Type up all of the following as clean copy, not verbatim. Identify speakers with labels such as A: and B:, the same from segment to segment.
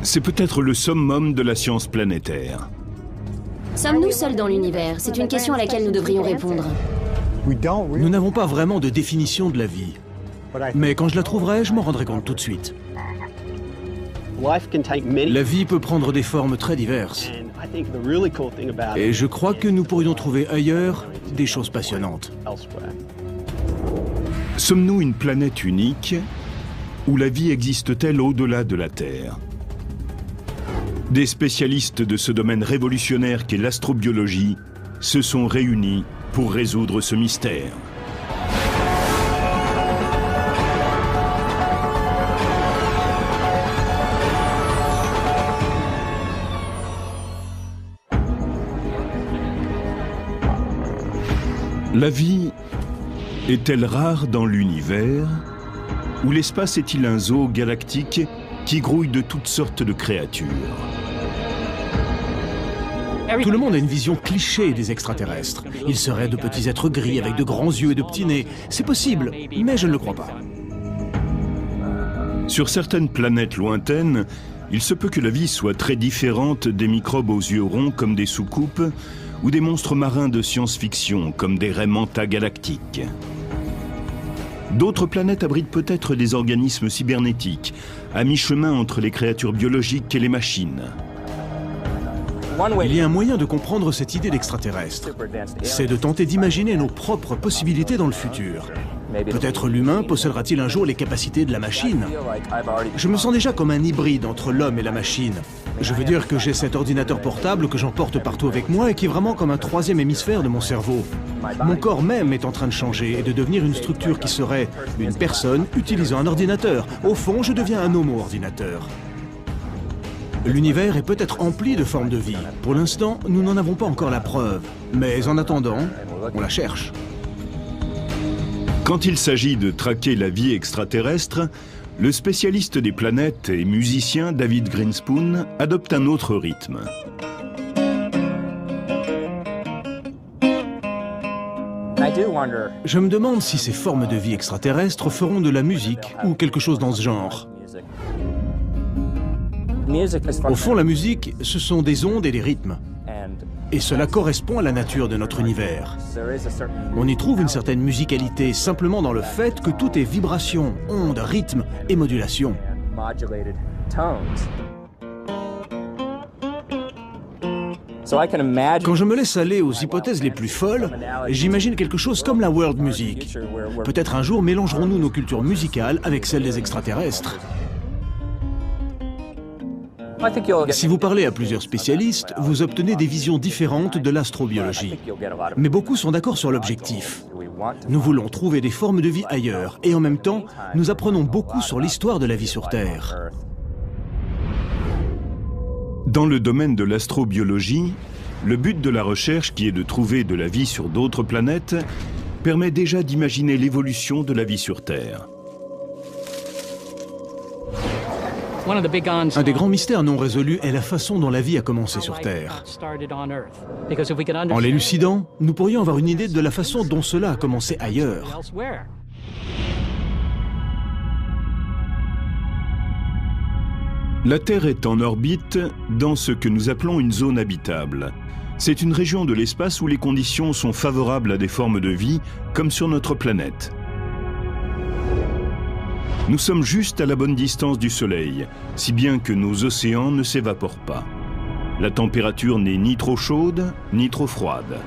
A: C'est peut-être le summum de la science planétaire.
B: Sommes-nous seuls dans l'univers? C'est une question à laquelle nous devrions répondre.
C: Nous n'avons pas vraiment de définition de la vie. Mais quand je la trouverai, je m'en rendrai compte tout de suite. La vie peut prendre des formes très diverses. Et je crois que nous pourrions trouver ailleurs des choses passionnantes.
A: Sommes-nous une planète unique ou la vie existe-t-elle au-delà de la Terre? Des spécialistes de ce domaine révolutionnaire qu'est l'astrobiologie se sont réunis pour résoudre ce mystère. La vie est-elle rare dans l'univers ou l'espace est-il un zoo galactique qui grouille de toutes sortes de créatures?
C: Tout le monde a une vision cliché des extraterrestres. Ils seraient de petits êtres gris avec de grands yeux et de petits nez. C'est possible, mais je ne le crois pas.
A: Sur certaines planètes lointaines, il se peut que la vie soit très différente des microbes aux yeux ronds comme des soucoupes ou des monstres marins de science-fiction comme des raies manta galactiques. D'autres planètes abritent peut-être des organismes cybernétiques, à mi-chemin entre les créatures biologiques et les machines.
C: Il y a un moyen de comprendre cette idée d'extraterrestre. C'est de tenter d'imaginer nos propres possibilités dans le futur. Peut-être l'humain possédera-t-il un jour les capacités de la machine? Je me sens déjà comme un hybride entre l'homme et la machine. Je veux dire que j'ai cet ordinateur portable que j'emporte partout avec moi et qui est vraiment comme un troisième hémisphère de mon cerveau. Mon corps même est en train de changer et de devenir une structure qui serait une personne utilisant un ordinateur. Au fond, je deviens un homo-ordinateur. L'univers est peut-être empli de formes de vie. Pour l'instant, nous n'en avons pas encore la preuve. Mais en attendant, on la cherche.
A: Quand il s'agit de traquer la vie extraterrestre, le spécialiste des planètes et musicien David Grinspoon adopte un autre rythme.
C: Je me demande si ces formes de vie extraterrestres feront de la musique ou quelque chose dans ce genre. Au fond, la musique, ce sont des ondes et des rythmes. Et cela correspond à la nature de notre univers. On y trouve une certaine musicalité simplement dans le fait que tout est vibration, ondes, rythme et modulation. Quand je me laisse aller aux hypothèses les plus folles, j'imagine quelque chose comme la world music. Peut-être un jour mélangerons-nous nos cultures musicales avec celles des extraterrestres. Si vous parlez à plusieurs spécialistes, vous obtenez des visions différentes de l'astrobiologie. Mais beaucoup sont d'accord sur l'objectif. Nous voulons trouver des formes de vie ailleurs, et en même temps, nous apprenons beaucoup sur l'histoire de la vie sur Terre.
A: Dans le domaine de l'astrobiologie, le but de la recherche, qui est de trouver de la vie sur d'autres planètes, permet déjà d'imaginer l'évolution de la vie sur Terre.
C: Un des grands mystères non résolus est la façon dont la vie a commencé sur Terre. En l'élucidant, nous pourrions avoir une idée de la façon dont cela a commencé ailleurs.
A: La Terre est en orbite dans ce que nous appelons une zone habitable. C'est une région de l'espace où les conditions sont favorables à des formes de vie, comme sur notre planète. Nous sommes juste à la bonne distance du Soleil, si bien que nos océans ne s'évaporent pas. La température n'est ni trop chaude, ni trop froide.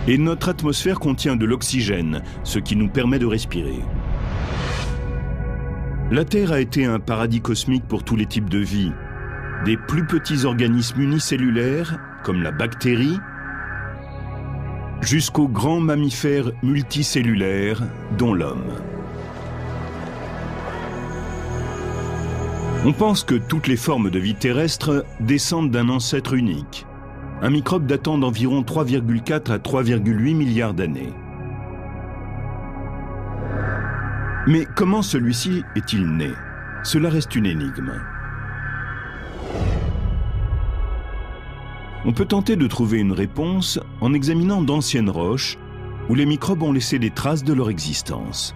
A: Et notre atmosphère contient de l'oxygène, ce qui nous permet de respirer. La Terre a été un paradis cosmique pour tous les types de vie, des plus petits organismes unicellulaires, comme la bactérie, jusqu'aux grands mammifères multicellulaires, dont l'homme. On pense que toutes les formes de vie terrestre descendent d'un ancêtre unique, un microbe datant d'environ 3,4 à 3,8 milliards d'années. Mais comment celui-ci est-il né? Cela reste une énigme. On peut tenter de trouver une réponse en examinant d'anciennes roches où les microbes ont laissé des traces de leur existence.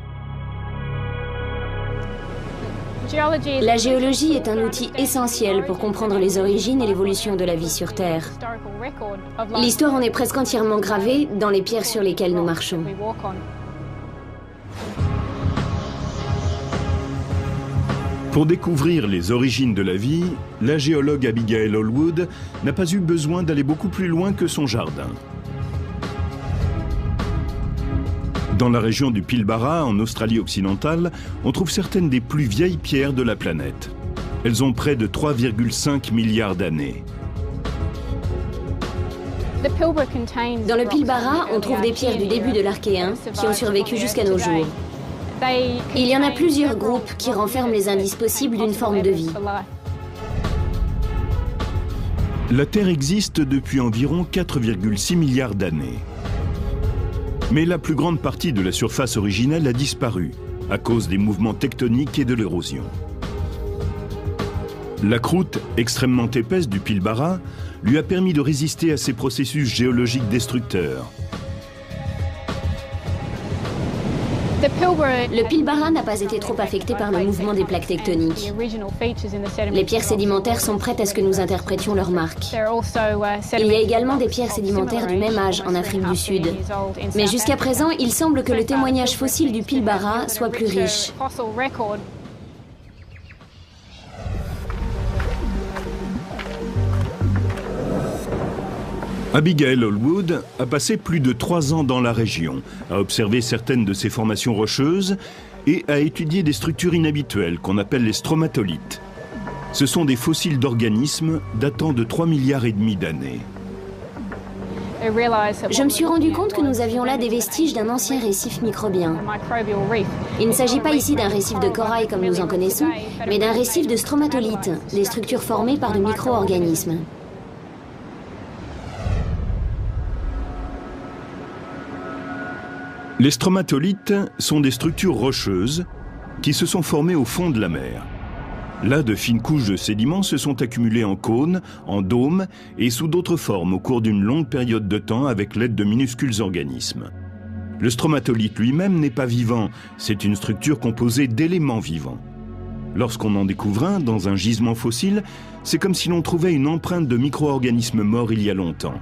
B: La géologie est un outil essentiel pour comprendre les origines et l'évolution de la vie sur Terre. L'histoire en est presque entièrement gravée dans les pierres sur lesquelles nous marchons.
A: Pour découvrir les origines de la vie, la géologue Abigail Allwood n'a pas eu besoin d'aller beaucoup plus loin que son jardin. Dans la région du Pilbara, en Australie occidentale, on trouve certaines des plus vieilles pierres de la planète. Elles ont près de 3,5 milliards d'années.
B: Dans le Pilbara, on trouve des pierres du début de l'Archéen qui ont survécu jusqu'à nos jours. Il y en a plusieurs groupes qui renferment les indices possibles d'une forme de vie.
A: La Terre existe depuis environ 4,6 milliards d'années. Mais la plus grande partie de la surface originelle a disparu à cause des mouvements tectoniques et de l'érosion. La croûte extrêmement épaisse du Pilbara lui a permis de résister à ces processus géologiques destructeurs.
B: Le Pilbara n'a pas été trop affecté par le mouvement des plaques tectoniques. Les pierres sédimentaires sont prêtes à ce que nous interprétions leurs marques. Il y a également des pierres sédimentaires du même âge en Afrique du Sud. Mais jusqu'à présent, il semble que le témoignage fossile du Pilbara soit plus riche.
A: Abigail Allwood a passé plus de 3 ans dans la région, a observé certaines de ces formations rocheuses et a étudié des structures inhabituelles qu'on appelle les stromatolithes. Ce sont des fossiles d'organismes datant de 3,5 milliards d'années.
B: Je me suis rendu compte que nous avions là des vestiges d'un ancien récif microbien. Il ne s'agit pas ici d'un récif de corail comme nous en connaissons, mais d'un récif de stromatolithes, des structures formées par de micro-organismes.
A: Les stromatolithes sont des structures rocheuses qui se sont formées au fond de la mer. Là, de fines couches de sédiments se sont accumulées en cônes, en dômes et sous d'autres formes au cours d'une longue période de temps avec l'aide de minuscules organismes. Le stromatolithe lui-même n'est pas vivant, c'est une structure composée d'éléments vivants. Lorsqu'on en découvre un dans un gisement fossile, c'est comme si l'on trouvait une empreinte de micro-organismes morts il y a longtemps.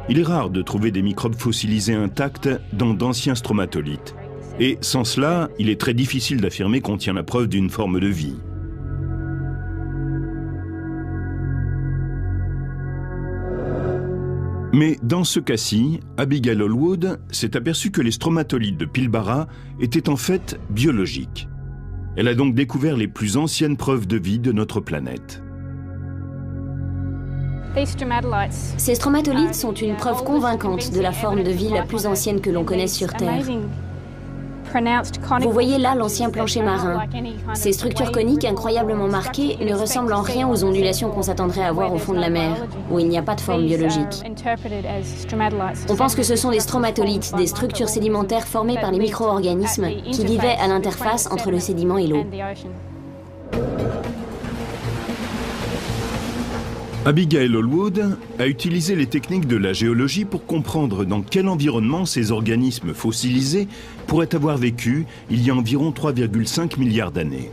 A: Il est rare de trouver des microbes fossilisés intacts dans d'anciens stromatolithes. Et sans cela, il est très difficile d'affirmer qu'on tient la preuve d'une forme de vie. Mais dans ce cas-ci, Abigail Allwood s'est aperçue que les stromatolithes de Pilbara étaient en fait biologiques. Elle a donc découvert les plus anciennes preuves de vie de notre planète.
B: Ces stromatolithes sont une preuve convaincante de la forme de vie la plus ancienne que l'on connaisse sur Terre. Vous voyez là l'ancien plancher marin. Ces structures coniques incroyablement marquées ne ressemblent en rien aux ondulations qu'on s'attendrait à voir au fond de la mer, où il n'y a pas de forme biologique. On pense que ce sont des stromatolithes, des structures sédimentaires formées par les micro-organismes qui vivaient à l'interface entre le sédiment et l'eau.
A: Abigail Allwood a utilisé les techniques de la géologie pour comprendre dans quel environnement ces organismes fossilisés pourraient avoir vécu il y a environ 3,5 milliards d'années.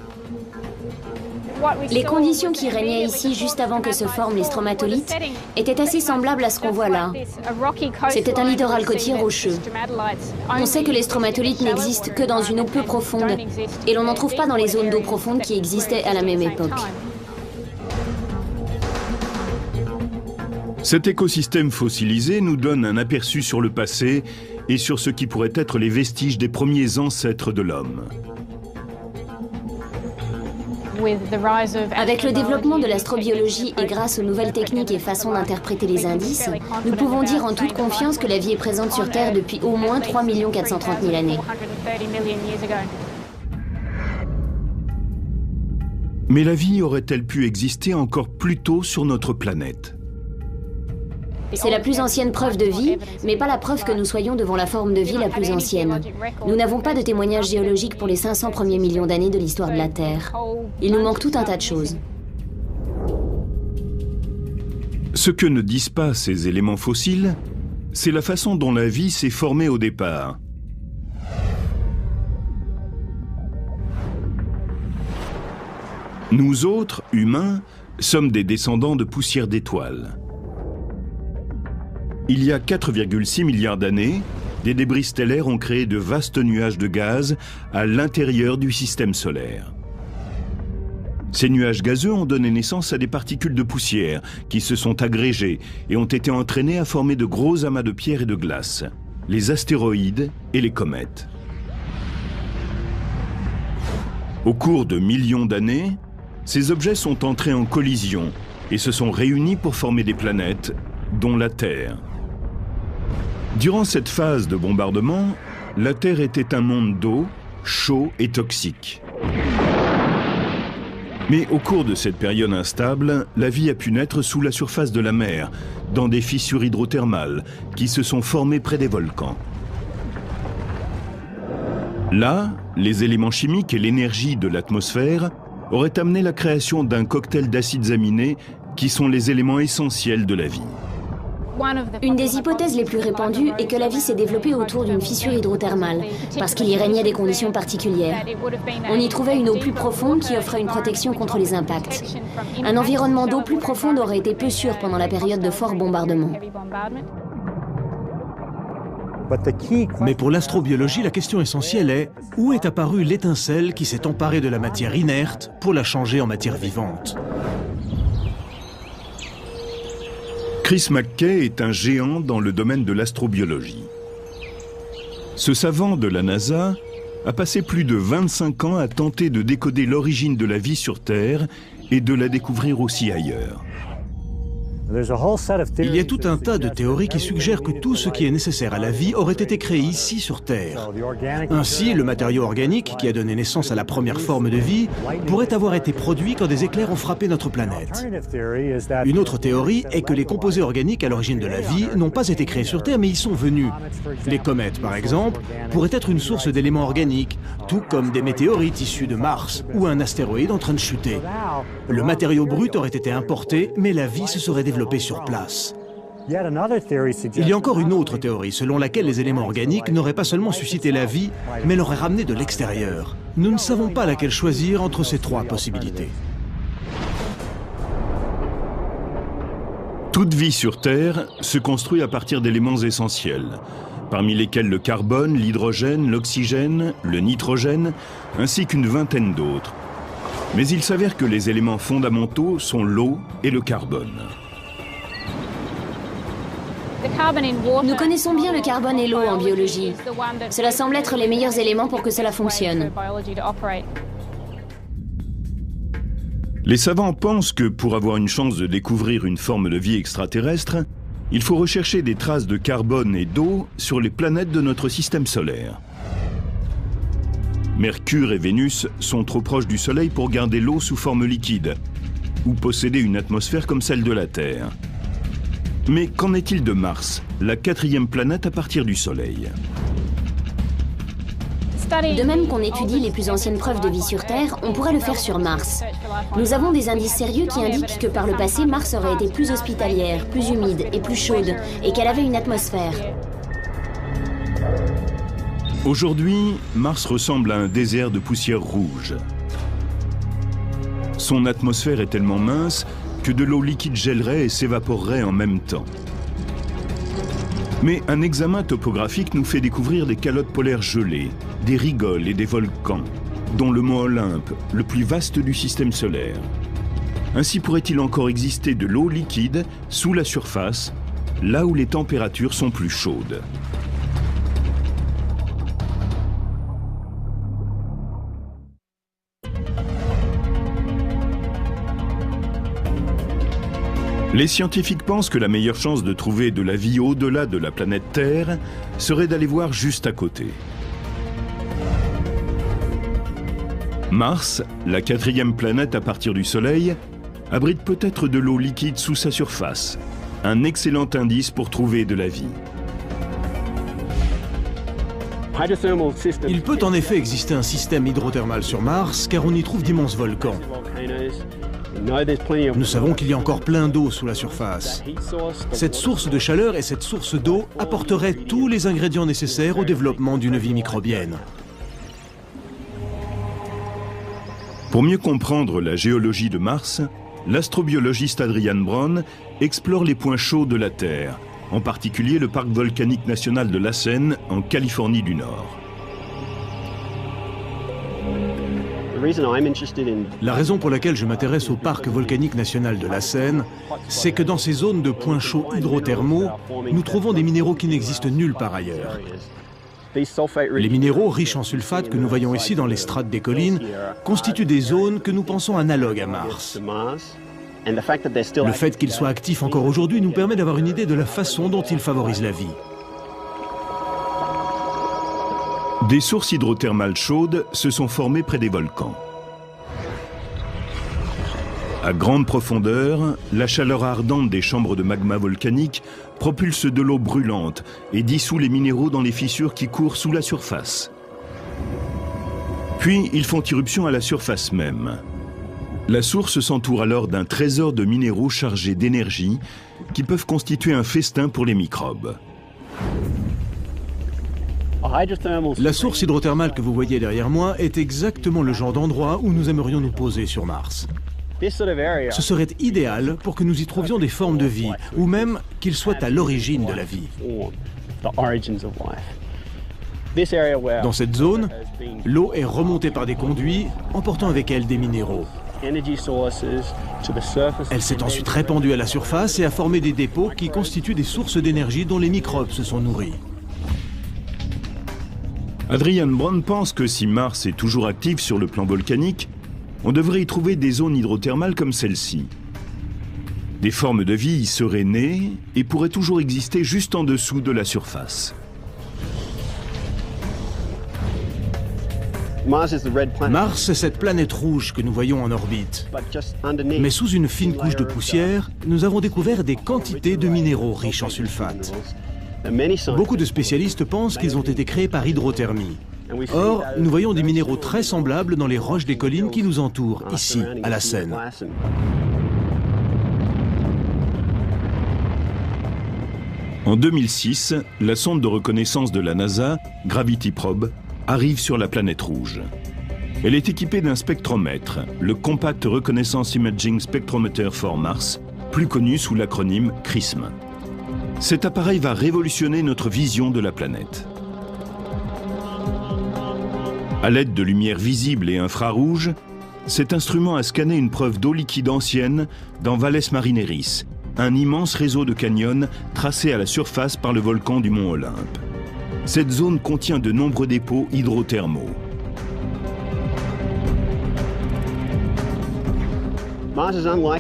B: Les conditions qui régnaient ici juste avant que se forment les stromatolithes étaient assez semblables à ce qu'on voit là. C'était un littoral côtier rocheux. On sait que les stromatolithes n'existent que dans une eau peu profonde et l'on n'en trouve pas dans les zones d'eau profonde qui existaient à la même époque.
A: Cet écosystème fossilisé nous donne un aperçu sur le passé et sur ce qui pourrait être les vestiges des premiers ancêtres de l'homme.
B: Avec le développement de l'astrobiologie et grâce aux nouvelles techniques et façons d'interpréter les indices, nous pouvons dire en toute confiance que la vie est présente sur Terre depuis au moins 3 430 000 années.
A: Mais la vie aurait-elle pu exister encore plus tôt sur notre planète ?
B: C'est la plus ancienne preuve de vie, mais pas la preuve que nous soyons devant la forme de vie la plus ancienne. Nous n'avons pas de témoignages géologiques pour les 500 premiers millions d'années de l'histoire de la Terre. Il nous manque tout un tas de choses.
A: Ce que ne disent pas ces éléments fossiles, c'est la façon dont la vie s'est formée au départ. Nous autres, humains, sommes des descendants de poussière d'étoiles. Il y a 4,6 milliards d'années, des débris stellaires ont créé de vastes nuages de gaz à l'intérieur du système solaire. Ces nuages gazeux ont donné naissance à des particules de poussière qui se sont agrégées et ont été entraînées à former de gros amas de pierre et de glace, les astéroïdes et les comètes. Au cours de millions d'années, ces objets sont entrés en collision et se sont réunis pour former des planètes, dont la Terre. Durant cette phase de bombardement, la Terre était un monde d'eau, chaud et toxique. Mais au cours de cette période instable, la vie a pu naître sous la surface de la mer, dans des fissures hydrothermales qui se sont formées près des volcans. Là, les éléments chimiques et l'énergie de l'atmosphère auraient amené la création d'un cocktail d'acides aminés qui sont les éléments essentiels de la vie.
B: Une des hypothèses les plus répandues est que la vie s'est développée autour d'une fissure hydrothermale, parce qu'il y régnait des conditions particulières. On y trouvait une eau plus profonde qui offrait une protection contre les impacts. Un environnement d'eau plus profonde aurait été peu sûr pendant la période de fort bombardement.
C: Mais pour l'astrobiologie, la question essentielle est où est apparue l'étincelle qui s'est emparée de la matière inerte pour la changer en matière vivante?
A: Chris McKay est un géant dans le domaine de l'astrobiologie. Ce savant de la NASA a passé plus de 25 ans à tenter de décoder l'origine de la vie sur Terre et de la découvrir aussi ailleurs.
C: Il y a tout un tas de théories qui suggèrent que tout ce qui est nécessaire à la vie aurait été créé ici sur Terre. Ainsi, le matériau organique qui a donné naissance à la première forme de vie pourrait avoir été produit quand des éclairs ont frappé notre planète. Une autre théorie est que les composés organiques à l'origine de la vie n'ont pas été créés sur Terre, mais y sont venus. Les comètes, par exemple, pourraient être une source d'éléments organiques, tout comme des météorites issus de Mars ou un astéroïde en train de chuter. Le matériau brut aurait été importé, mais la vie se serait développée sur place. Il y a encore une autre théorie selon laquelle les éléments organiques n'auraient pas seulement suscité la vie, mais l'auraient ramenée de l'extérieur. Nous ne savons pas laquelle choisir entre ces trois possibilités.
A: Toute vie sur Terre se construit à partir d'éléments essentiels, parmi lesquels le carbone, l'hydrogène, l'oxygène, le nitrogène, ainsi qu'une vingtaine d'autres. Mais il s'avère que les éléments fondamentaux sont l'eau et le carbone.
B: Nous connaissons bien le carbone et l'eau en biologie. Cela semble être les meilleurs éléments pour que cela fonctionne.
A: Les savants pensent que pour avoir une chance de découvrir une forme de vie extraterrestre, il faut rechercher des traces de carbone et d'eau sur les planètes de notre système solaire. Mercure et Vénus sont trop proches du Soleil pour garder l'eau sous forme liquide ou posséder une atmosphère comme celle de la Terre. Mais qu'en est-il de Mars, la quatrième planète à partir du Soleil?
B: De même qu'on étudie les plus anciennes preuves de vie sur Terre, on pourrait le faire sur Mars. Nous avons des indices sérieux qui indiquent que par le passé, Mars aurait été plus hospitalière, plus humide et plus chaude, et qu'elle avait une atmosphère.
A: Aujourd'hui, Mars ressemble à un désert de poussière rouge. Son atmosphère est tellement mince que de l'eau liquide gèlerait et s'évaporerait en même temps. Mais un examen topographique nous fait découvrir des calottes polaires gelées, des rigoles et des volcans, dont le mont Olympe, le plus vaste du système solaire. Ainsi pourrait-il encore exister de l'eau liquide sous la surface, là où les températures sont plus chaudes. Les scientifiques pensent que la meilleure chance de trouver de la vie au-delà de la planète Terre serait d'aller voir juste à côté. Mars, la quatrième planète à partir du Soleil, abrite peut-être de l'eau liquide sous sa surface, un excellent indice pour trouver de la vie.
C: Il peut en effet exister un système hydrothermal sur Mars, car on y trouve d'immenses volcans. Nous savons qu'il y a encore plein d'eau sous la surface. Cette source de chaleur et cette source d'eau apporteraient tous les ingrédients nécessaires au développement d'une vie microbienne.
A: Pour mieux comprendre la géologie de Mars, l'astrobiologiste Adrian Brown explore les points chauds de la Terre, en particulier le parc volcanique national de Lassen en Californie du Nord.
C: La raison pour laquelle je m'intéresse au parc volcanique national de Lassen, c'est que dans ces zones de points chauds hydrothermaux, nous trouvons des minéraux qui n'existent nulle part ailleurs. Les minéraux riches en sulfate que nous voyons ici dans les strates des collines constituent des zones que nous pensons analogues à Mars. Le fait qu'ils soient actifs encore aujourd'hui nous permet d'avoir une idée de la façon dont ils favorisent la vie.
A: Des sources hydrothermales chaudes se sont formées près des volcans. À grande profondeur, la chaleur ardente des chambres de magma volcanique propulse de l'eau brûlante et dissout les minéraux dans les fissures qui courent sous la surface. Puis, ils font irruption à la surface même. La source s'entoure alors d'un trésor de minéraux chargés d'énergie qui peuvent constituer un festin pour les microbes.
C: La source hydrothermale que vous voyez derrière moi est exactement le genre d'endroit où nous aimerions nous poser sur Mars. Ce serait idéal pour que nous y trouvions des formes de vie, ou même qu'ils soient à l'origine de la vie. Dans cette zone, l'eau est remontée par des conduits, emportant avec elle des minéraux. Elle s'est ensuite répandue à la surface et a formé des dépôts qui constituent des sources d'énergie dont les microbes se sont nourris.
A: Adrian Brown pense que si Mars est toujours actif sur le plan volcanique, on devrait y trouver des zones hydrothermales comme celle-ci. Des formes de vie y seraient nées et pourraient toujours exister juste en dessous de la surface.
C: Mars est cette planète rouge que nous voyons en orbite. Mais sous une fine couche de poussière, nous avons découvert des quantités de minéraux riches en sulfate. Beaucoup de spécialistes pensent qu'ils ont été créés par hydrothermie. Or, nous voyons des minéraux très semblables dans les roches des collines qui nous entourent, ici, à Lassen.
A: En 2006, la sonde de reconnaissance de la NASA, Gravity Probe, arrive sur la planète rouge. Elle est équipée d'un spectromètre, le Compact Reconnaissance Imaging Spectrometer for Mars, plus connu sous l'acronyme CRISM. Cet appareil va révolutionner notre vision de la planète. À l'aide de lumière visible et infrarouge, cet instrument a scanné une preuve d'eau liquide ancienne dans Valles Marineris, un immense réseau de canyons tracé à la surface par le volcan du mont Olympe. Cette zone contient de nombreux dépôts hydrothermaux.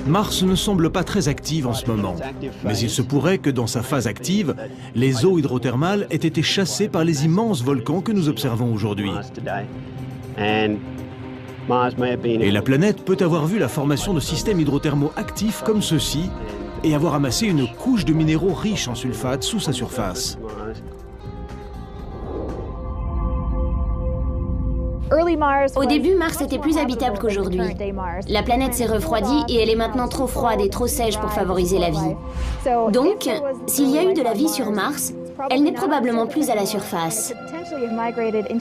C: Mars ne semble pas très active en ce moment, mais il se pourrait que dans sa phase active, les eaux hydrothermales aient été chassées par les immenses volcans que nous observons aujourd'hui. Et la planète peut avoir vu la formation de systèmes hydrothermaux actifs comme ceux-ci et avoir amassé une couche de minéraux riches en sulfate sous sa surface.
B: Au début, Mars était plus habitable qu'aujourd'hui. La planète s'est refroidie et elle est maintenant trop froide et trop sèche pour favoriser la vie. Donc, s'il y a eu de la vie sur Mars, elle n'est probablement plus à la surface.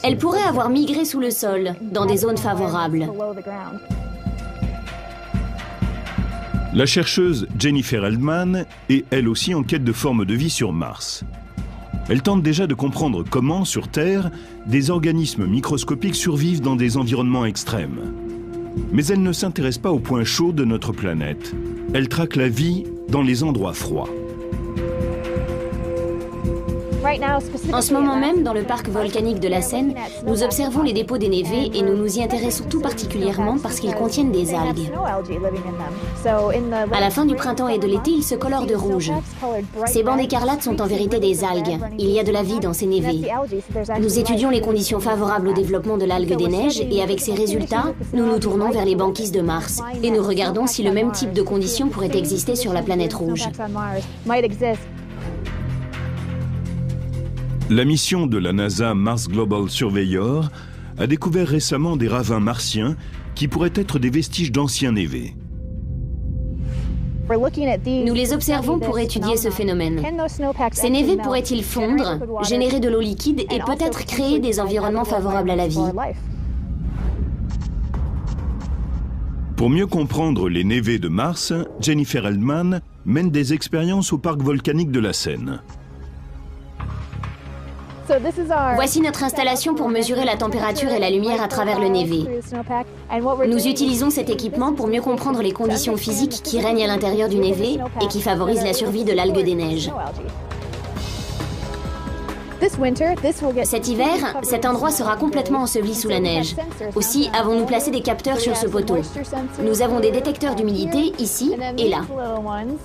B: Elle pourrait avoir migré sous le sol, dans des zones favorables.
A: La chercheuse Jennifer Eldman est elle aussi en quête de formes de vie sur Mars. Elle tente déjà de comprendre comment, sur Terre, des organismes microscopiques survivent dans des environnements extrêmes. Mais elle ne s'intéresse pas aux points chauds de notre planète. Elle traque la vie dans les endroits froids.
B: En ce moment même, dans le parc volcanique de Lassen, nous observons les dépôts des névés et nous nous y intéressons tout particulièrement parce qu'ils contiennent des algues. À la fin du printemps et de l'été, ils se colorent de rouge. Ces bandes écarlates sont en vérité des algues. Il y a de la vie dans ces névés. Nous étudions les conditions favorables au développement de l'algue des neiges et avec ces résultats, nous nous tournons vers les banquises de Mars et nous regardons si le même type de conditions pourrait exister sur la planète rouge.
A: La mission de la NASA Mars Global Surveyor a découvert récemment des ravins martiens qui pourraient être des vestiges d'anciens névés.
B: Nous les observons pour étudier ce phénomène. Ces névés pourraient-ils fondre, générer de l'eau liquide et peut-être créer des environnements favorables à la vie?
A: Pour mieux comprendre les névés de Mars, Jennifer Heldman mène des expériences au parc volcanique de la Seine.
B: Voici notre installation pour mesurer la température et la lumière à travers le névé. Nous utilisons cet équipement pour mieux comprendre les conditions physiques qui règnent à l'intérieur du névé et qui favorisent la survie de l'algue des neiges. Cet hiver, cet endroit sera complètement enseveli sous la neige. Aussi, avons-nous placé des capteurs sur ce poteau. Nous avons des détecteurs d'humidité ici et là.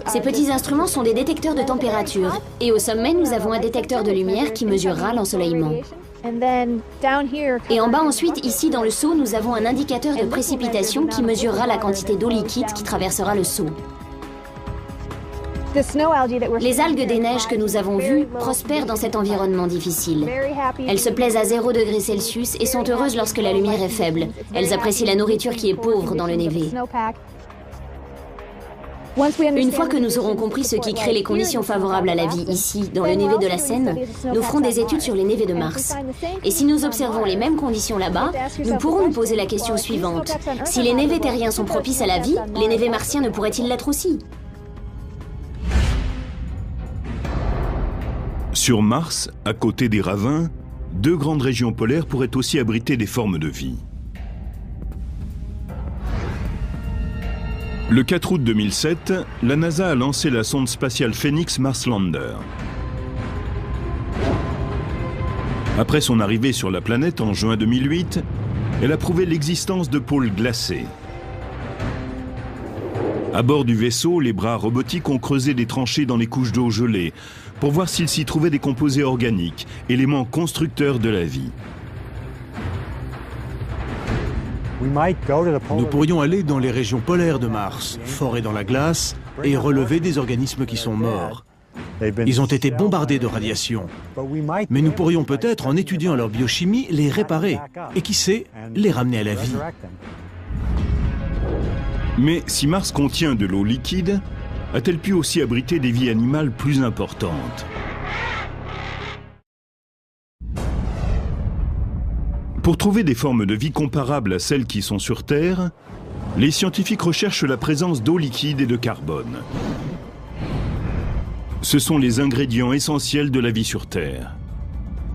B: Ces petits instruments sont des détecteurs de température. Et au sommet, nous avons un détecteur de lumière qui mesurera l'ensoleillement. Et en bas ensuite, ici dans le seau, nous avons un indicateur de précipitation qui mesurera la quantité d'eau liquide qui traversera le seau. Les algues des neiges que nous avons vues prospèrent dans cet environnement difficile. Elles se plaisent à 0 degré Celsius et sont heureuses lorsque la lumière est faible. Elles apprécient la nourriture qui est pauvre dans le névé. Une fois que nous aurons compris ce qui crée les conditions favorables à la vie ici, dans le névé de la Seine, nous ferons des études sur les névés de Mars. Et si nous observons les mêmes conditions là-bas, nous pourrons nous poser la question suivante. Si les névés terriens sont propices à la vie, les névés martiens ne pourraient-ils l'être aussi ?
A: Sur Mars, à côté des ravins, 2 grandes régions polaires pourraient aussi abriter des formes de vie. Le 4 août 2007, la NASA a lancé la sonde spatiale Phoenix Mars Lander. Après son arrivée sur la planète en juin 2008, elle a prouvé l'existence de pôles glacés. À bord du vaisseau, les bras robotiques ont creusé des tranchées dans les couches d'eau gelées pour voir s'il s'y trouvait des composés organiques, éléments constructeurs de la vie.
C: Nous pourrions aller dans les régions polaires de Mars, forer dans la glace et relever des organismes qui sont morts. Ils ont été bombardés de radiation. Mais nous pourrions peut-être, en étudiant leur biochimie, les réparer et qui sait, les ramener à la vie.
A: Mais si Mars contient de l'eau liquide, a-t-elle pu aussi abriter des vies animales plus importantes? Pour trouver des formes de vie comparables à celles qui sont sur Terre, les scientifiques recherchent la présence d'eau liquide et de carbone. Ce sont les ingrédients essentiels de la vie sur Terre.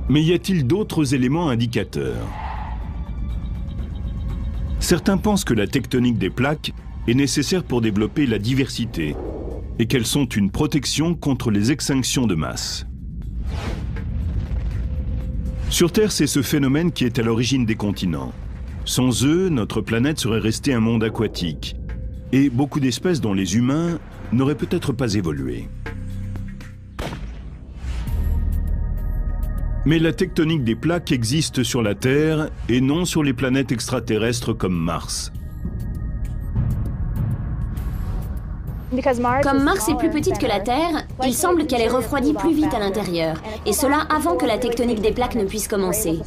A: Mais y a-t-il d'autres éléments indicateurs? Certains pensent que la tectonique des plaques est nécessaire pour développer la diversité et qu'elles sont une protection contre les extinctions de masse. Sur Terre, c'est ce phénomène qui est à l'origine des continents. Sans eux, notre planète serait restée un monde aquatique et beaucoup d'espèces dont les humains n'auraient peut-être pas évolué. Mais la tectonique des plaques existe sur la Terre et non sur les planètes extraterrestres comme Mars.
B: Comme Mars est plus petite que la Terre, il semble qu'elle est refroidie plus vite à l'intérieur, et cela avant que la tectonique des plaques ne puisse commencer.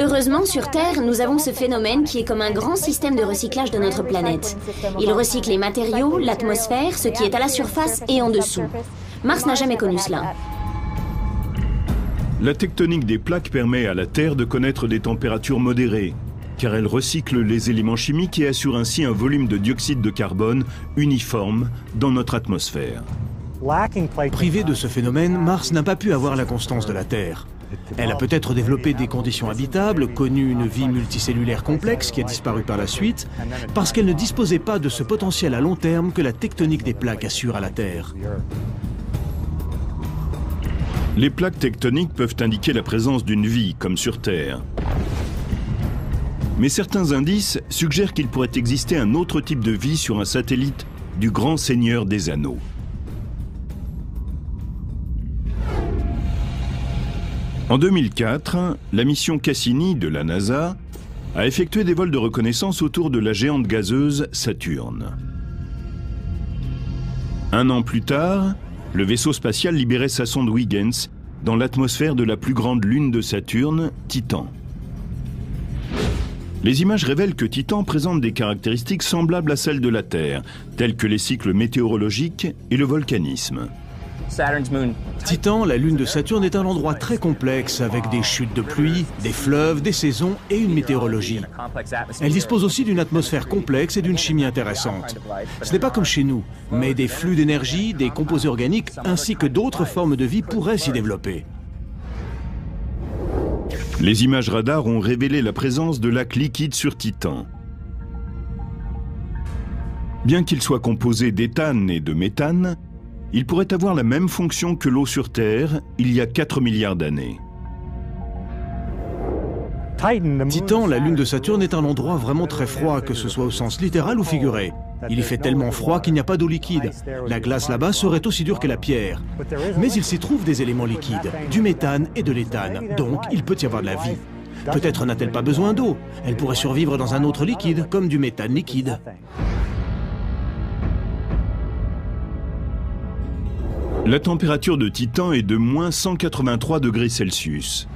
B: Heureusement, sur Terre, nous avons ce phénomène qui est comme un grand système de recyclage de notre planète. Il recycle les matériaux, l'atmosphère, ce qui est à la surface et en dessous. Mars n'a jamais connu cela.
A: La tectonique des plaques permet à la Terre de connaître des températures modérées, car elle recycle les éléments chimiques et assure ainsi un volume de dioxyde de carbone uniforme dans notre atmosphère.
C: Privée de ce phénomène, Mars n'a pas pu avoir la constance de la Terre. Elle a peut-être développé des conditions habitables, connu une vie multicellulaire complexe qui a disparu par la suite, parce qu'elle ne disposait pas de ce potentiel à long terme que la tectonique des plaques assure à la Terre.
A: Les plaques tectoniques peuvent indiquer la présence d'une vie, comme sur Terre. Mais certains indices suggèrent qu'il pourrait exister un autre type de vie sur un satellite du Grand Seigneur des Anneaux. En 2004, la mission Cassini de la NASA a effectué des vols de reconnaissance autour de la géante gazeuse Saturne. Un an plus tard, le vaisseau spatial libérait sa sonde Huygens dans l'atmosphère de la plus grande lune de Saturne, Titan. Les images révèlent que Titan présente des caractéristiques semblables à celles de la Terre, telles que les cycles météorologiques et le volcanisme.
C: Titan, la lune de Saturne, est un endroit très complexe avec des chutes de pluie, des fleuves, des saisons et une météorologie. Elle dispose aussi d'une atmosphère complexe et d'une chimie intéressante. Ce n'est pas comme chez nous, mais des flux d'énergie, des composés organiques ainsi que d'autres formes de vie pourraient s'y développer.
A: Les images radars ont révélé la présence de lacs liquides sur Titan. Bien qu'il soit composé d'éthane et de méthane, il pourrait avoir la même fonction que l'eau sur Terre il y a 4 milliards d'années.
C: Titan, la lune de Saturne, est un endroit vraiment très froid, que ce soit au sens littéral ou figuré. Il y fait tellement froid qu'il n'y a pas d'eau liquide. La glace là-bas serait aussi dure que la pierre. Mais il s'y trouve des éléments liquides, du méthane et de l'éthane, donc il peut y avoir de la vie. Peut-être n'a-t-elle pas besoin d'eau. Elle pourrait survivre dans un autre liquide, comme du méthane liquide.
A: La température de Titan est de moins 183 degrés Celsius.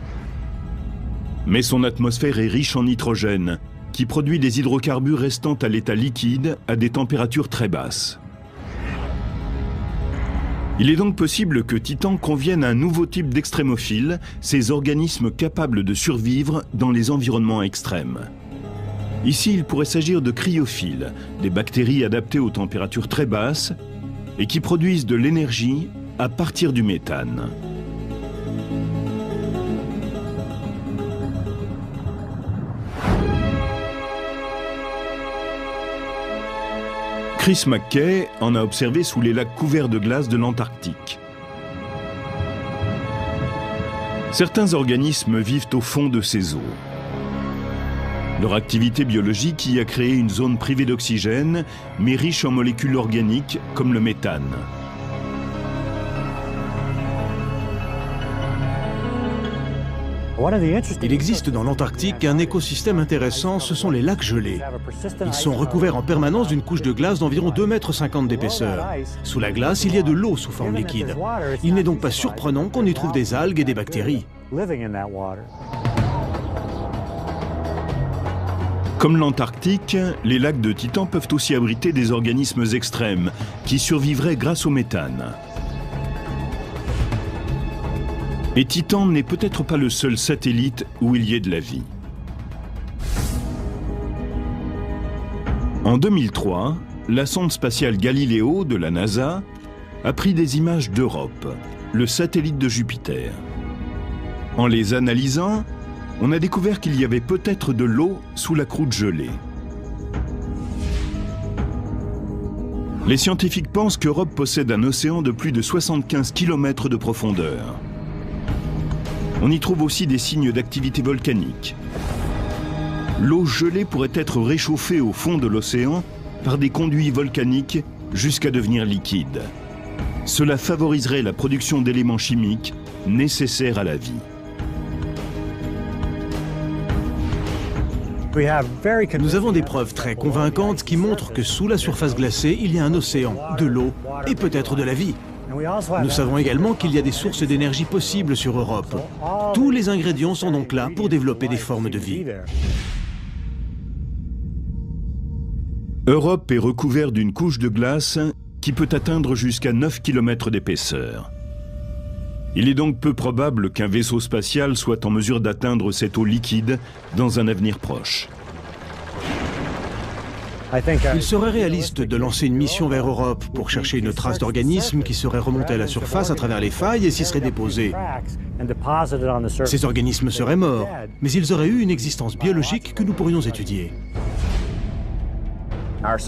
A: Mais son atmosphère est riche en nitrogène, qui produit des hydrocarbures restant à l'état liquide à des températures très basses. Il est donc possible que Titan convienne à un nouveau type d'extrémophiles, ces organismes capables de survivre dans les environnements extrêmes. Ici, il pourrait s'agir de cryophiles, des bactéries adaptées aux températures très basses et qui produisent de l'énergie à partir du méthane. Chris McKay en a observé sous les lacs couverts de glace de l'Antarctique. Certains organismes vivent au fond de ces eaux. Leur activité biologique y a créé une zone privée d'oxygène, mais riche en molécules organiques comme le méthane.
C: Il existe dans l'Antarctique un écosystème intéressant, ce sont les lacs gelés. Ils sont recouverts en permanence d'une couche de glace d'environ 2,50 m d'épaisseur. Sous la glace, il y a de l'eau sous forme liquide. Il n'est donc pas surprenant qu'on y trouve des algues et des bactéries.
A: Comme l'Antarctique, les lacs de Titan peuvent aussi abriter des organismes extrêmes qui survivraient grâce au méthane. Et Titan n'est peut-être pas le seul satellite où il y ait de la vie. En 2003, la sonde spatiale Galileo de la NASA a pris des images d'Europe, le satellite de Jupiter. En les analysant, on a découvert qu'il y avait peut-être de l'eau sous la croûte gelée. Les scientifiques pensent qu'Europe possède un océan de plus de 75 km de profondeur. On y trouve aussi des signes d'activité volcanique. L'eau gelée pourrait être réchauffée au fond de l'océan par des conduits volcaniques jusqu'à devenir liquide. Cela favoriserait la production d'éléments chimiques nécessaires à la vie.
C: Nous avons des preuves très convaincantes qui montrent que sous la surface glacée, il y a un océan, de l'eau et peut-être de la vie. Nous savons également qu'il y a des sources d'énergie possibles sur Europe. Tous les ingrédients sont donc là pour développer des formes de vie.
A: Europe est recouverte d'une couche de glace qui peut atteindre jusqu'à 9 km d'épaisseur. Il est donc peu probable qu'un vaisseau spatial soit en mesure d'atteindre cette eau liquide dans un avenir proche.
C: Il serait réaliste de lancer une mission vers Europe pour chercher une trace d'organisme qui serait remontée à la surface à travers les failles et s'y serait déposée. Ces organismes seraient morts, mais ils auraient eu une existence biologique que nous pourrions étudier.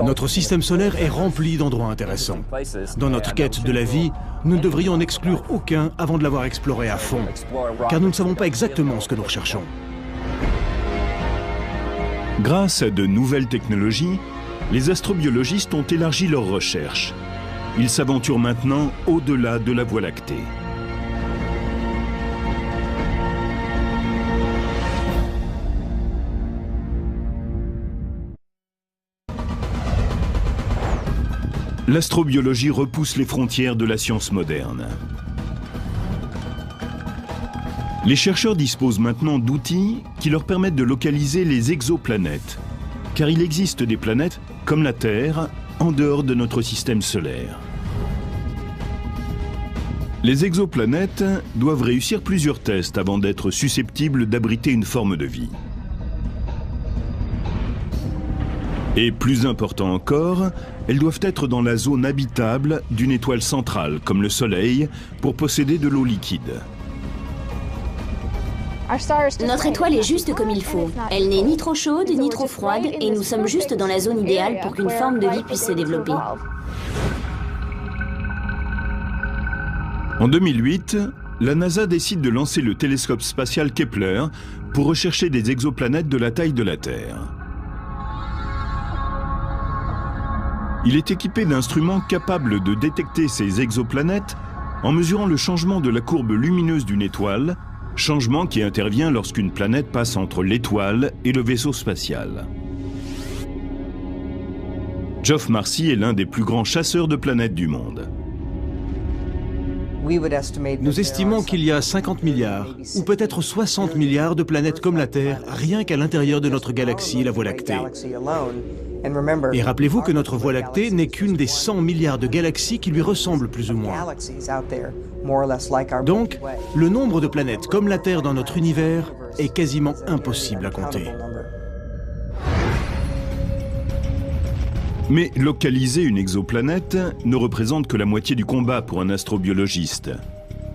C: Notre système solaire est rempli d'endroits intéressants. Dans notre quête de la vie, nous ne devrions en exclure aucun avant de l'avoir exploré à fond, car nous ne savons pas exactement ce que nous recherchons.
A: Grâce à de nouvelles technologies, les astrobiologistes ont élargi leurs recherches. Ils s'aventurent maintenant au-delà de la Voie lactée. L'astrobiologie repousse les frontières de la science moderne. Les chercheurs disposent maintenant d'outils qui leur permettent de localiser les exoplanètes, car il existe des planètes, comme la Terre, en dehors de notre système solaire. Les exoplanètes doivent réussir plusieurs tests avant d'être susceptibles d'abriter une forme de vie. Et plus important encore, elles doivent être dans la zone habitable d'une étoile centrale, comme le Soleil, pour posséder de l'eau liquide.
B: Notre étoile est juste comme il faut. Elle n'est ni trop chaude ni trop froide et nous sommes juste dans la zone idéale pour qu'une forme de vie puisse se développer.
A: En 2008, la NASA décide de lancer le télescope spatial Kepler pour rechercher des exoplanètes de la taille de la Terre. Il est équipé d'instruments capables de détecter ces exoplanètes en mesurant le changement de la courbe lumineuse d'une étoile, changement qui intervient lorsqu'une planète passe entre l'étoile et le vaisseau spatial. Geoff Marcy est l'un des plus grands chasseurs de planètes du monde.
C: Nous estimons qu'il y a 50 milliards, ou peut-être 60 milliards de planètes comme la Terre, rien qu'à l'intérieur de notre galaxie, la Voie lactée. Et rappelez-vous que notre Voie lactée n'est qu'une des 100 milliards de galaxies qui lui ressemblent plus ou moins. Donc, le nombre de planètes comme la Terre dans notre univers est quasiment impossible à compter.
A: Mais localiser une exoplanète ne représente que la moitié du combat pour un astrobiologiste.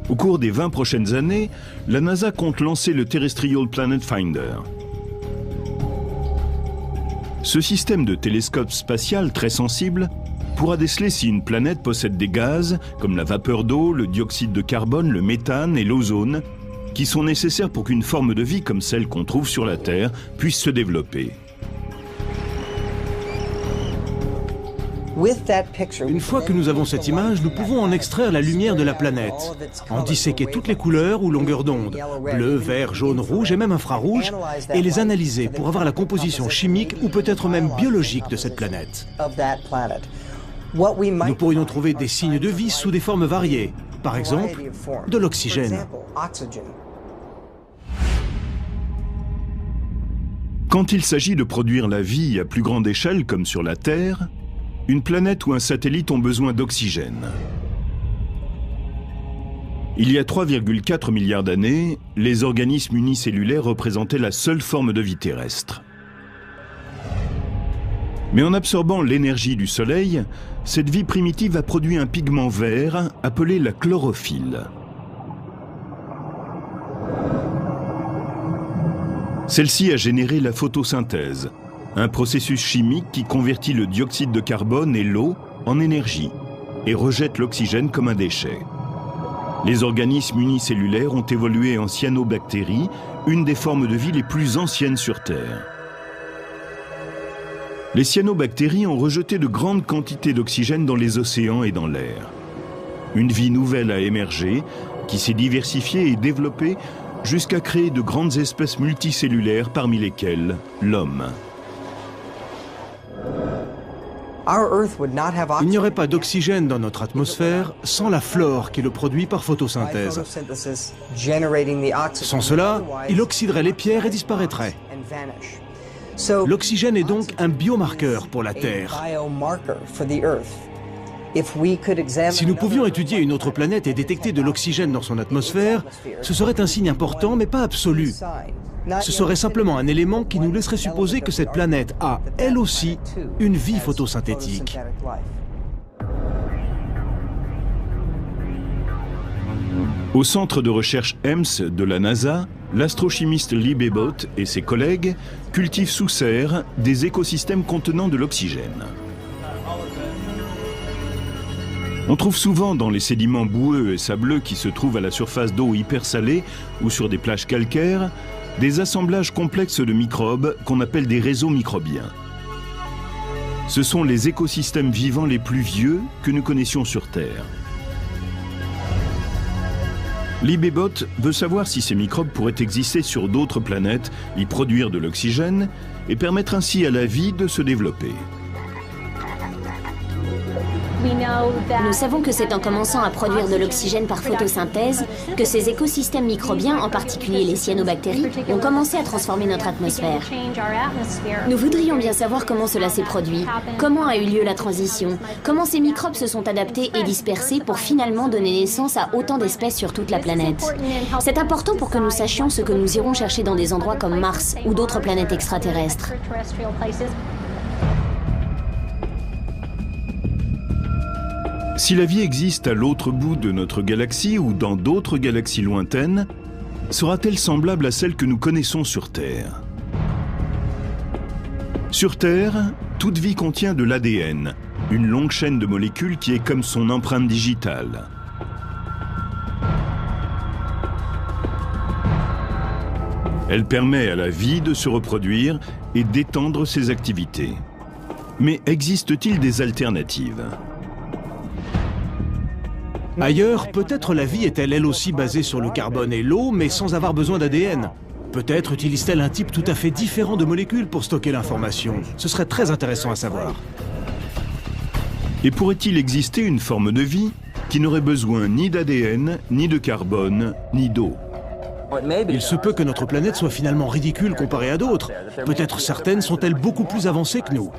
A: Au cours des 20 prochaines années, la NASA compte lancer le Terrestrial Planet Finder. Ce système de télescope spatial très sensible pourra déceler si une planète possède des gaz comme la vapeur d'eau, le dioxyde de carbone, le méthane et l'ozone, qui sont nécessaires pour qu'une forme de vie comme celle qu'on trouve sur la Terre puisse se développer.
C: Une fois que nous avons cette image, nous pouvons en extraire la lumière de la planète, en disséquer toutes les couleurs ou longueurs d'onde, bleu, vert, jaune, rouge et même infrarouge, et les analyser pour avoir la composition chimique ou peut-être même biologique de cette planète. Nous pourrions trouver des signes de vie sous des formes variées, par exemple de l'oxygène.
A: Quand il s'agit de produire la vie à plus grande échelle comme sur la Terre, une planète ou un satellite ont besoin d'oxygène. Il y a 3,4 milliards d'années, les organismes unicellulaires représentaient la seule forme de vie terrestre. Mais en absorbant l'énergie du Soleil, cette vie primitive a produit un pigment vert appelé la chlorophylle. Celle-ci a généré la photosynthèse, un processus chimique qui convertit le dioxyde de carbone et l'eau en énergie et rejette l'oxygène comme un déchet. Les organismes unicellulaires ont évolué en cyanobactéries, une des formes de vie les plus anciennes sur Terre. Les cyanobactéries ont rejeté de grandes quantités d'oxygène dans les océans et dans l'air. Une vie nouvelle a émergé, qui s'est diversifiée et développée jusqu'à créer de grandes espèces multicellulaires parmi lesquelles l'homme.
C: Il n'y aurait pas d'oxygène dans notre atmosphère sans la flore qui le produit par photosynthèse. Sans cela, il oxyderait les pierres et disparaîtrait. L'oxygène est donc un biomarqueur pour la Terre. Si nous pouvions étudier une autre planète et détecter de l'oxygène dans son atmosphère, ce serait un signe important mais pas absolu. Ce serait simplement un élément qui nous laisserait supposer que cette planète a, elle aussi, une vie photosynthétique.
A: Au centre de recherche EMS de la NASA, l'astrochimiste Lee Babbitt et ses collègues cultivent sous serre des écosystèmes contenant de l'oxygène. On trouve souvent dans les sédiments boueux et sableux qui se trouvent à la surface d'eau hypersalée ou sur des plages calcaires, des assemblages complexes de microbes qu'on appelle des réseaux microbiens. Ce sont les écosystèmes vivants les plus vieux que nous connaissions sur Terre. Lee Babbitt veut savoir si ces microbes pourraient exister sur d'autres planètes, y produire de l'oxygène et permettre ainsi à la vie de se développer.
B: Nous savons que c'est en commençant à produire de l'oxygène par photosynthèse que ces écosystèmes microbiens, en particulier les cyanobactéries, ont commencé à transformer notre atmosphère. Nous voudrions bien savoir comment cela s'est produit, comment a eu lieu la transition, comment ces microbes se sont adaptés et dispersés pour finalement donner naissance à autant d'espèces sur toute la planète. C'est important pour que nous sachions ce que nous irons chercher dans des endroits comme Mars ou d'autres planètes extraterrestres.
A: Si la vie existe à l'autre bout de notre galaxie ou dans d'autres galaxies lointaines, sera-t-elle semblable à celle que nous connaissons sur Terre? Sur Terre, toute vie contient de l'ADN, une longue chaîne de molécules qui est comme son empreinte digitale. Elle permet à la vie de se reproduire et d'étendre ses activités. Mais existe-t-il des alternatives?
C: Ailleurs, peut-être la vie est-elle elle aussi basée sur le carbone et l'eau, mais sans avoir besoin d'ADN. Peut-être utilise-t-elle un type tout à fait différent de molécules pour stocker l'information. Ce serait très intéressant à savoir.
A: Et pourrait-il exister une forme de vie qui n'aurait besoin ni d'ADN, ni de carbone, ni d'eau?
C: Il se peut que notre planète soit finalement ridicule comparée à d'autres. Peut-être certaines sont-elles beaucoup plus avancées que nous.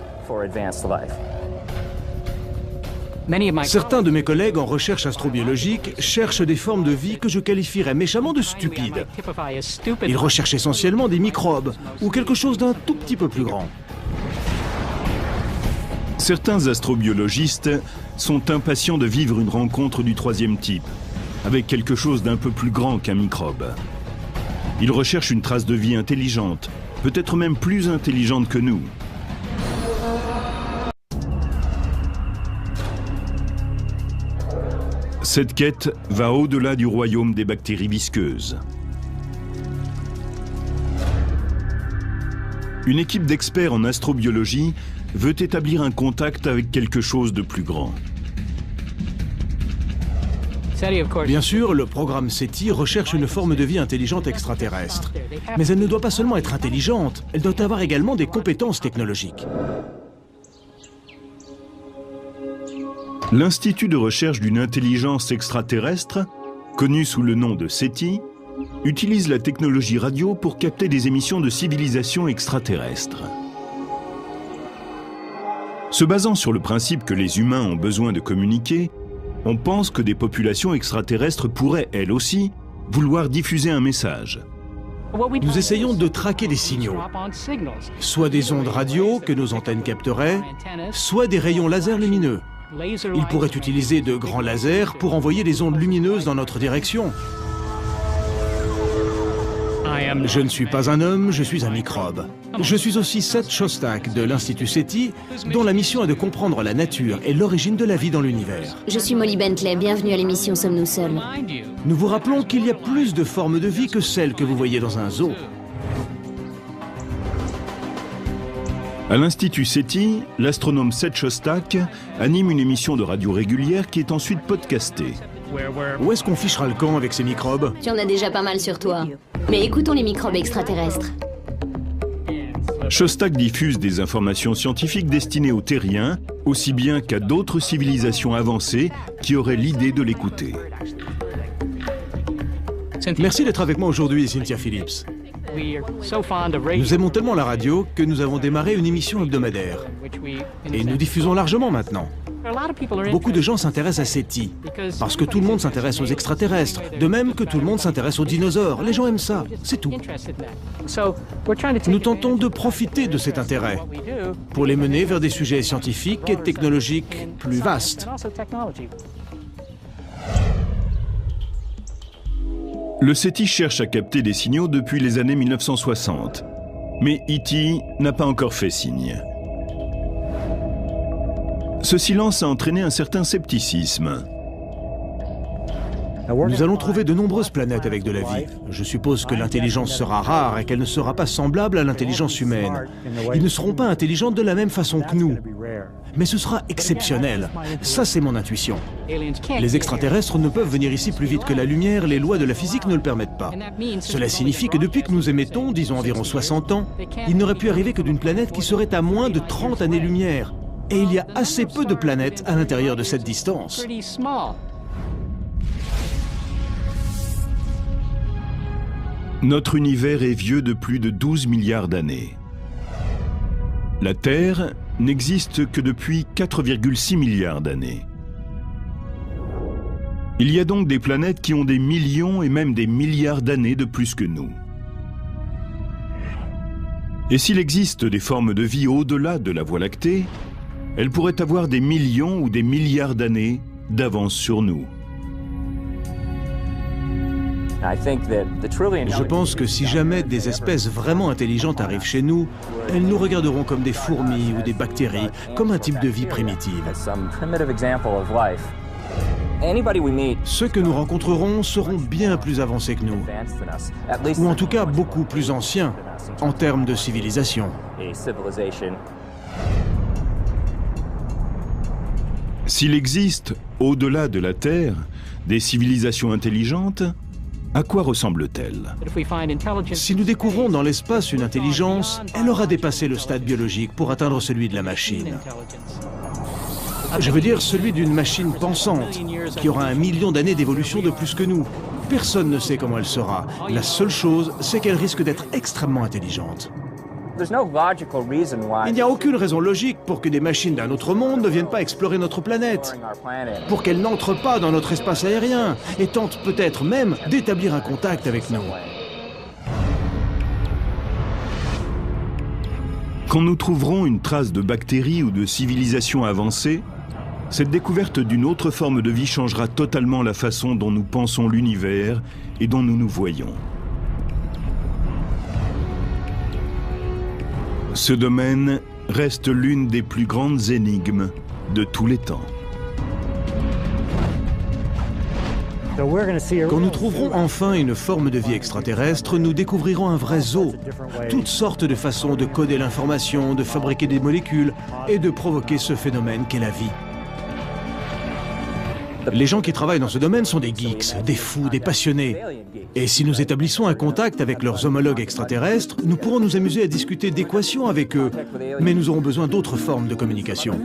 C: Certains de mes collègues en recherche astrobiologique cherchent des formes de vie que je qualifierais méchamment de stupides. Ils recherchent essentiellement des microbes, ou quelque chose d'un tout petit peu plus grand.
A: Certains astrobiologistes sont impatients de vivre une rencontre du troisième type, avec quelque chose d'un peu plus grand qu'un microbe. Ils recherchent une trace de vie intelligente, peut-être même plus intelligente que nous. Cette quête va au-delà du royaume des bactéries visqueuses. Une équipe d'experts en astrobiologie veut établir un contact avec quelque chose de plus grand.
C: Bien sûr, le programme SETI recherche une forme de vie intelligente extraterrestre. Mais elle ne doit pas seulement être intelligente, elle doit avoir également des compétences technologiques.
A: L'Institut de recherche d'une intelligence extraterrestre, connu sous le nom de SETI, utilise la technologie radio pour capter des émissions de civilisation extraterrestre. Se basant sur le principe que les humains ont besoin de communiquer, on pense que des populations extraterrestres pourraient, elles aussi, vouloir diffuser un message.
C: Nous essayons de traquer des signaux, soit des ondes radio que nos antennes capteraient, soit des rayons laser lumineux. Ils pourraient utiliser de grands lasers pour envoyer des ondes lumineuses dans notre direction. Je ne suis pas un homme, je suis un microbe. Je suis aussi Seth Shostak de l'Institut SETI, dont la mission est de comprendre la nature et l'origine de la vie dans l'univers.
B: Je suis Molly Bentley, bienvenue à l'émission Sommes-nous seuls?
C: Nous vous rappelons qu'il y a plus de formes de vie que celles que vous voyez dans un zoo.
A: À l'Institut SETI, l'astronome Seth Shostak anime une émission de radio régulière qui est ensuite podcastée.
C: Où est-ce qu'on fichera le camp avec ces microbes?
B: Tu en as déjà pas mal sur toi. Mais écoutons les microbes extraterrestres.
A: Shostak diffuse des informations scientifiques destinées aux terriens, aussi bien qu'à d'autres civilisations avancées qui auraient l'idée de l'écouter.
C: Merci d'être avec moi aujourd'hui, Cynthia Phillips. Nous aimons tellement la radio que nous avons démarré une émission hebdomadaire. Et nous diffusons largement maintenant. Beaucoup de gens s'intéressent à SETI, parce que tout le monde s'intéresse aux extraterrestres, de même que tout le monde s'intéresse aux dinosaures. Les gens aiment ça, c'est tout. Nous tentons de profiter de cet intérêt pour les mener vers des sujets scientifiques et technologiques plus vastes.
A: Le SETI cherche à capter des signaux depuis les années 1960, mais E.T. n'a pas encore fait signe. Ce silence a entraîné un certain scepticisme.
C: Nous allons trouver de nombreuses planètes avec de la vie. Je suppose que l'intelligence sera rare et qu'elle ne sera pas semblable à l'intelligence humaine. Ils ne seront pas intelligents de la même façon que nous. Mais ce sera exceptionnel. Ça, c'est mon intuition. Les extraterrestres ne peuvent venir ici plus vite que la lumière, les lois de la physique ne le permettent pas. Cela signifie que depuis que nous émettons, disons environ 60 ans, il n'aurait pu arriver que d'une planète qui serait à moins de 30 années-lumière. Et il y a assez peu de planètes à l'intérieur de cette distance.
A: Notre univers est vieux de plus de 12 milliards d'années. La Terre n'existe que depuis 4,6 milliards d'années. Il y a donc des planètes qui ont des millions et même des milliards d'années de plus que nous. Et s'il existe des formes de vie au-delà de la Voie lactée, elles pourraient avoir des millions ou des milliards d'années d'avance sur nous.
C: Je pense que si jamais des espèces vraiment intelligentes arrivent chez nous, elles nous regarderont comme des fourmis ou des bactéries, comme un type de vie primitive. Ceux que nous rencontrerons seront bien plus avancés que nous, ou en tout cas beaucoup plus anciens en termes de civilisation.
A: S'il existe, au-delà de la Terre, des civilisations intelligentes, à quoi ressemblent-elles?
C: Si nous découvrons dans l'espace une intelligence, elle aura dépassé le stade biologique pour atteindre celui de la machine. Je veux dire celui d'une machine pensante, qui aura 1 million d'années d'évolution de plus que nous. Personne ne sait comment elle sera. La seule chose, c'est qu'elle risque d'être extrêmement intelligente. Il n'y a aucune raison logique pour que des machines d'un autre monde ne viennent pas explorer notre planète, pour qu'elles n'entrent pas dans notre espace aérien et tentent peut-être même d'établir un contact avec nous.
A: Quand nous trouverons une trace de bactéries ou de civilisation avancée, cette découverte d'une autre forme de vie changera totalement la façon dont nous pensons l'univers et dont nous nous voyons. Ce domaine reste l'une des plus grandes énigmes de tous les temps.
C: Quand nous trouverons enfin une forme de vie extraterrestre, nous découvrirons un vrai zoo. Toutes sortes de façons de coder l'information, de fabriquer des molécules et de provoquer ce phénomène qu'est la vie. Les gens qui travaillent dans ce domaine sont des geeks, des fous, des passionnés. Et si nous établissons un contact avec leurs homologues extraterrestres, nous pourrons nous amuser à discuter d'équations avec eux, mais nous aurons besoin d'autres formes de communication.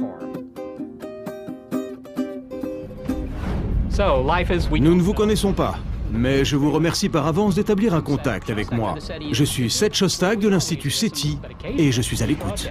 C: Nous ne vous connaissons pas, mais je vous remercie par avance d'établir un contact avec moi. Je suis Seth Shostak de l'Institut SETI et je suis à l'écoute.